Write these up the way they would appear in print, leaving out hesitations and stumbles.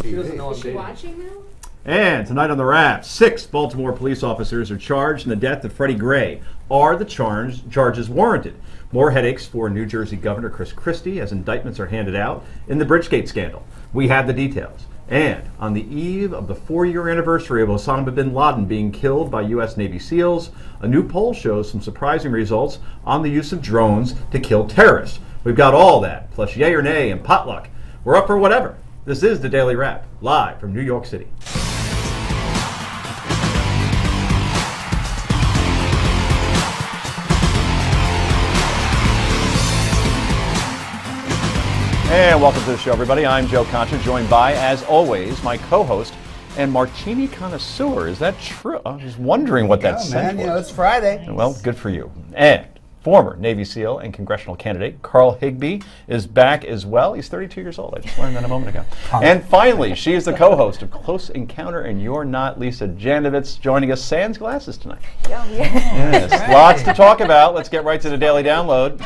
She doesn't know I'm Is she dating. watching now? And tonight on the Wrap, 6 Baltimore police officers are charged in the death of Freddie Gray. Are the charges warranted? More headaches for New Jersey Governor Chris Christie as indictments are handed out in the Bridgegate scandal. We have the details. And on the eve of the 4-year anniversary of Osama bin Laden being killed by U.S. Navy SEALs, a new poll shows some surprising results on the use of drones to kill terrorists. We've got all that, plus yay or nay and potluck. We're up for whatever. This is the Daily Wrap, live from New York City. And welcome to the show, everybody. I'm Joe Concha, joined by, as always, my co-host and martini connoisseur. Is that true? I was wondering what that said. Man, it's Friday. Well, good for you. And former Navy SEAL and congressional candidate Carl Higbie is back as well. He's 32 years old. I just learned that a moment ago. And finally, she is the co-host of Close Encounter and You're Not, Lisa Janovitz, joining us sans glasses tonight. Oh, yeah. Yes, lots to talk about. Let's get right to the Daily Download.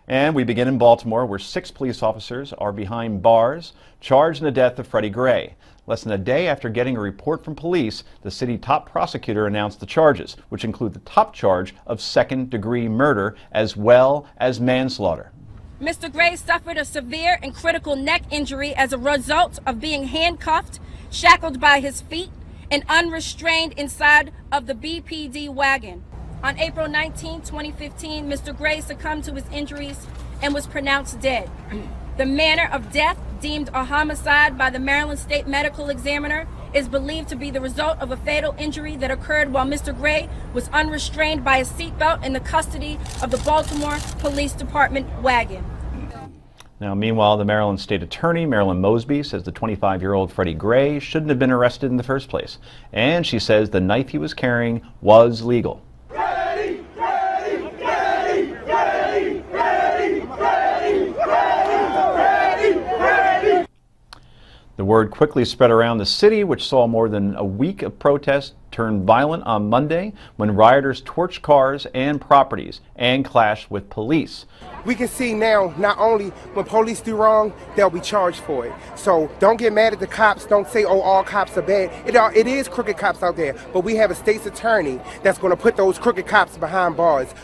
And we begin in Baltimore, where 6 police officers are behind bars, charged in the death of Freddie Gray. Less than a day after getting a report from police, the city top prosecutor announced the charges, which include the top charge of second-degree murder as well as manslaughter. Mr. Gray suffered a severe and critical neck injury as a result of being handcuffed, shackled by his feet, and unrestrained inside of the BPD wagon. On April 19, 2015, Mr. Gray succumbed to his injuries and was pronounced dead. The manner of death, deemed a homicide by the Maryland State Medical Examiner, is believed to be the result of a fatal injury that occurred while Mr. Gray was unrestrained by a seatbelt in the custody of the Baltimore Police Department wagon. Now, meanwhile, the Maryland State Attorney, Marilyn Mosby, says the 25-year-old Freddie Gray shouldn't have been arrested in the first place. And she says the knife he was carrying was legal. The word quickly spread around the city, which saw more than a week of protests turn violent on Monday when rioters torched cars and properties and clashed with police. We can see now, not only when police do wrong, they'll be charged for it. So don't get mad at the cops. Don't say, oh, all cops are bad. It is crooked cops out there, but we have a state's attorney that's going to put those crooked cops behind bars.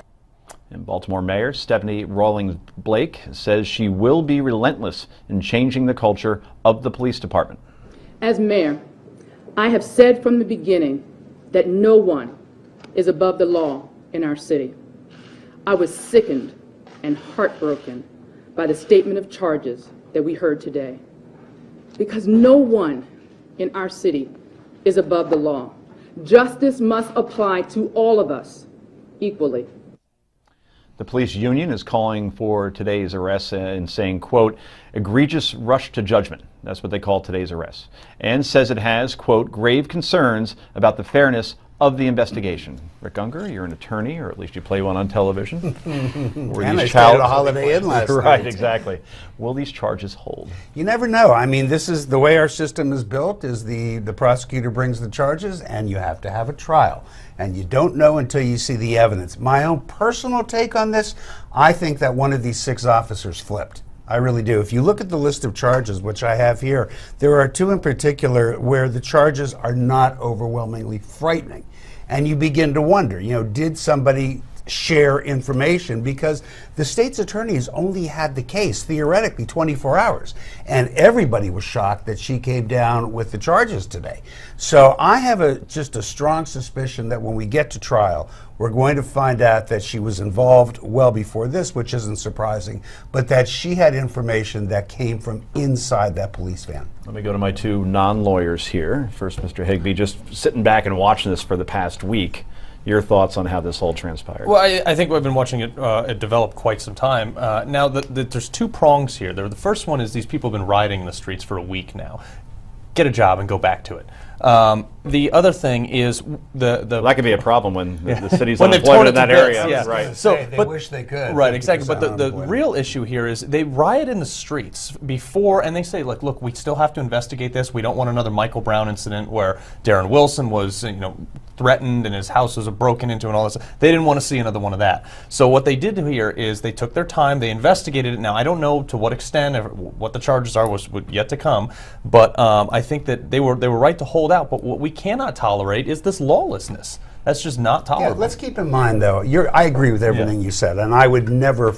And Baltimore Mayor Stephanie Rawlings Blake says she will be relentless in changing the culture of the police department. As mayor, I have said from the beginning that no one is above the law in our city. I was sickened and heartbroken by the statement of charges that we heard today, because no one in our city is above the law. Justice must apply to all of us equally. The police union is calling for today's arrest and saying, quote, egregious rush to judgment. That's what they call today's arrest. And says it has, quote, grave concerns about the fairness of the investigation. Rick Unger, you're an attorney, or at least you play one on television. And I stayed at a Holiday Inn last night. Right, exactly. Will these charges hold? You never know. I mean, this is the way our system is built, is the prosecutor brings the charges and you have to have a trial. And you don't know until you see the evidence. My own personal take on this, I think that one of these 6 officers flipped. I really do. If you look at the list of charges, which I have here, there are 2 in particular where the charges are not overwhelmingly frightening. And you begin to wonder, did somebody share information? Because the state's attorney has only had the case, theoretically, 24 hours. And everybody was shocked that she came down with the charges today. So I have just a strong suspicion that when we get to trial, we're going to find out that she was involved well before this, which isn't surprising, but that she had information that came from inside that police van. Let me go to my 2 non-lawyers here. First, Mr. Higbie, just sitting back and watching this for the past week. Your thoughts on how this whole transpired? Well, I think we've been watching it develop quite some time. Now, there's 2 prongs here. The first one is these people have been rioting in the streets for a week now. Get a job and go back to it. The other thing is the Well, that could be a problem when the city's When they've torn unemployment in it that to bits, area. yeah. Right. So, They wish they could. Right, exactly. But 50% the unemployment. real issue here is they riot in the streets before, and they say, look, we still have to investigate this. We don't want another Michael Brown incident where Darren Wilson was, threatened and his house was broken into and all this. They didn't want to see another one of that. So what they did here is they took their time. They investigated it. Now, I don't know to what extent, what the charges are was yet to come, but I think that they were right to hold out. But what we cannot tolerate is this lawlessness. That's just not Yeah, tolerable. let's keep in mind, though, I agree with everything you said, and I would never,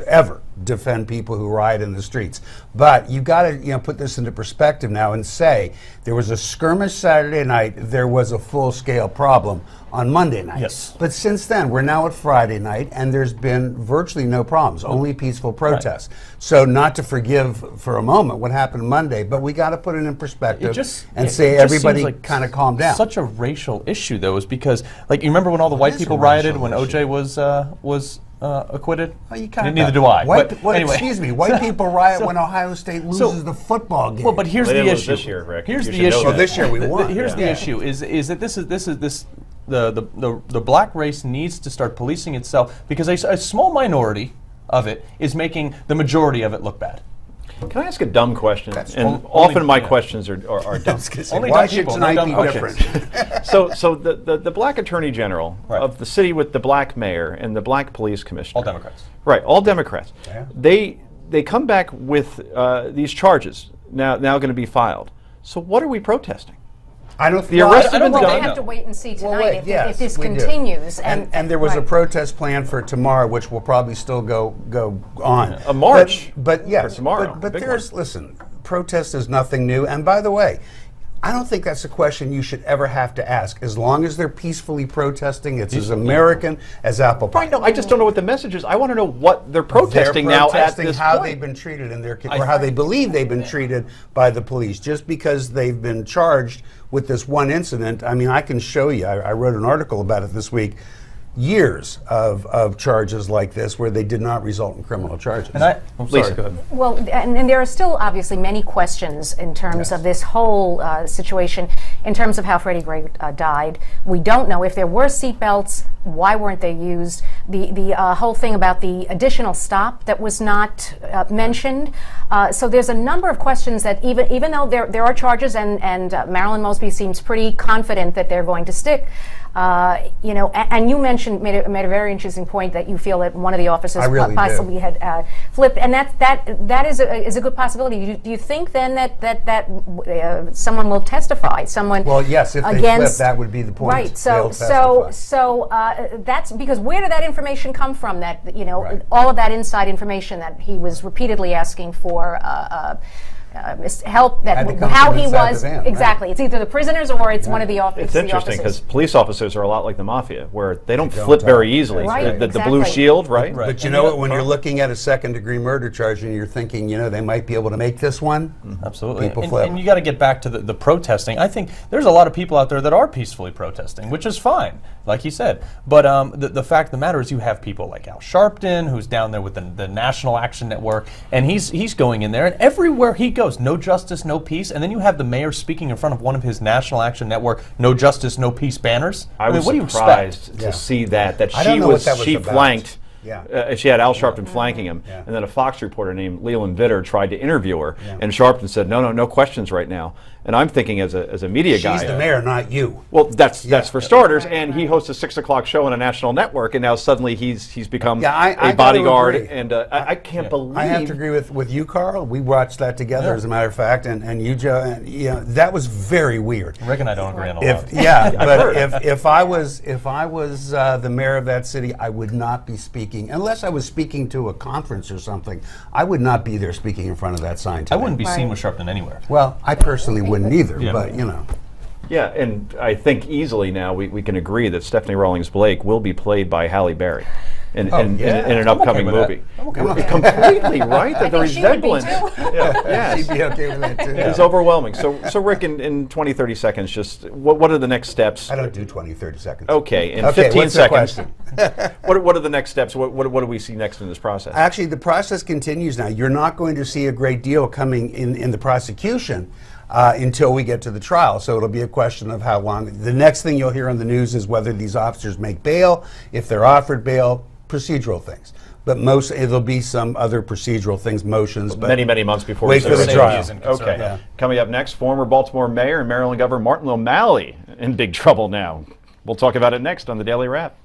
ever defend people who riot in the streets. But you've got to, put this into perspective now and say there was a skirmish Saturday night, there was a full-scale problem on Monday night. Yes. But since then, we're now at Friday night, and there's been virtually no problems, only peaceful protests. So not to forgive for a moment what happened Monday, but we got to put it in perspective and say it just everybody seems like kind of calm down. Such a racial issue, though, is because, you remember when all the white is a people rioted racial when issue. OJ was acquitted? Well, you kinda Neither do I. White, but anyway. Excuse me. White people riot when Ohio State loses the football game. Well, but here's They the didn't lose issue. this year, Rick. Here's You the should know issue. that. Oh, this year we won. Here's Yeah. the issue: is that the black race needs to start policing itself because a small minority of it is making the majority of it look bad. Can I ask a dumb question? And only- often my yeah. questions are dumb. Only Why dumb should people, tonight no be dumb different? questions. So the black attorney general Right. of the city with the black mayor and the black police commissioner. All Democrats. Right, all Democrats. Yeah. They come back with these charges now going to be filed. So what are we protesting? I don't. The arrest I has don't been think Well, done. they have to wait and see Well, tonight wait, if yes, this we do. continues. And there was a right. protest planned for tomorrow, which will probably still go on. A march but yes, for tomorrow, But big there's one. listen, protest is nothing new. And by the way, I don't think that's a question you should ever have to ask. As long as they're peacefully protesting, it's as American as apple pie. Right, no, I just don't know what the message is. I want to know what they're protesting They're now protesting at this how point. they've been treated in their or how they believe they've been treated by the police. Just because they've been charged with this one incident, I mean, I can show you. I wrote an article about it this week. Years of charges like this where they did not result in criminal charges. And I'm sorry, Lisa. go ahead. Well, and there are still obviously many questions in terms of this whole situation, in terms of how Freddie Gray died. We don't know if there were seatbelts, why weren't they used? The whole thing about the additional stop that was not mentioned. So there's a number of questions that even though there are charges and Marilyn Mosby seems pretty confident that they're going to stick. And you made a very interesting point that you feel that one of the officers I really possibly had flipped, and that is a good possibility. Do you think then that someone will testify? Someone Well, yes, if they flip, that would be the point. Right. They'll So that's because where did that information come from? That Right. all of that inside information that he was repeatedly asking for. Help Had to that come how from he inside was the van, right. exactly. It's either the prisoners or it's one of the officers. It's interesting because police officers are a lot like the mafia, where they don't flip tell. very easily. Right, The blue exactly. shield, right? Right. But you And know you what? When you're looking at a second-degree murder charge and you're thinking, they might be able to make this one. Absolutely. People and, flip. and you got to get back to the protesting. I think there's a lot of people out there that are peacefully protesting, which is fine, like he said. But the fact of the matter is you have people like Al Sharpton, who's down there with the National Action Network, and he's going in there, and everywhere he goes, no justice, no peace. And then you have the mayor speaking in front of one of his National Action Network, no justice, no peace banners. I was mean, what do you surprised expect? to Yeah. see that I don't know what that was she about. flanked. Yeah. She had Al Sharpton flanking him, Yeah. and then a Fox reporter named Leland Vitter tried to interview her, and Sharpton said, "No questions right now." And I'm thinking, as a media guy, She's the mayor, not you. well, that's for starters, and he hosts a 6 o'clock show on a national network, and now suddenly he's become I a gotta bodyguard, agree. and I can't believe. I have to agree with you, Carl. We watched that together, as a matter of fact, and you, Joe. And, that was very weird. Rick and I don't agree on a lot. heard. If I was the mayor of that city, I would not be speaking unless I was speaking to a conference or something. I would not be there speaking in front of that sign. I Today. wouldn't be seen with Sharpton anywhere. Well, I personally wouldn't either, Yeah. but Yeah, and I think easily now we can agree that Stephanie Rawlings Blake will be played by Halle Berry in an upcoming with that. movie. I'm okay with that. Completely right. That the think she would be resemblance too. yes, she'd be okay with that too. is overwhelming. So Rick, in 20, 30 seconds, just what are the next steps? I don't do 20, 30 seconds. Okay, in Okay, 15 what's the seconds. question? What are the next steps? What do we see next in this process? Actually, the process continues now. You're not going to see a great deal coming in the prosecution. until we get to the trial. So it'll be a question of how long. The next thing you'll hear on the news is whether these officers make bail, if they're offered bail, procedural things. But it'll be some other procedural things, motions. But many months before wait we for the see trial. Okay. Yeah. Coming up next, former Baltimore Mayor and Maryland Governor Martin O'Malley in big trouble now. We'll talk about it next on the Daily Wrap.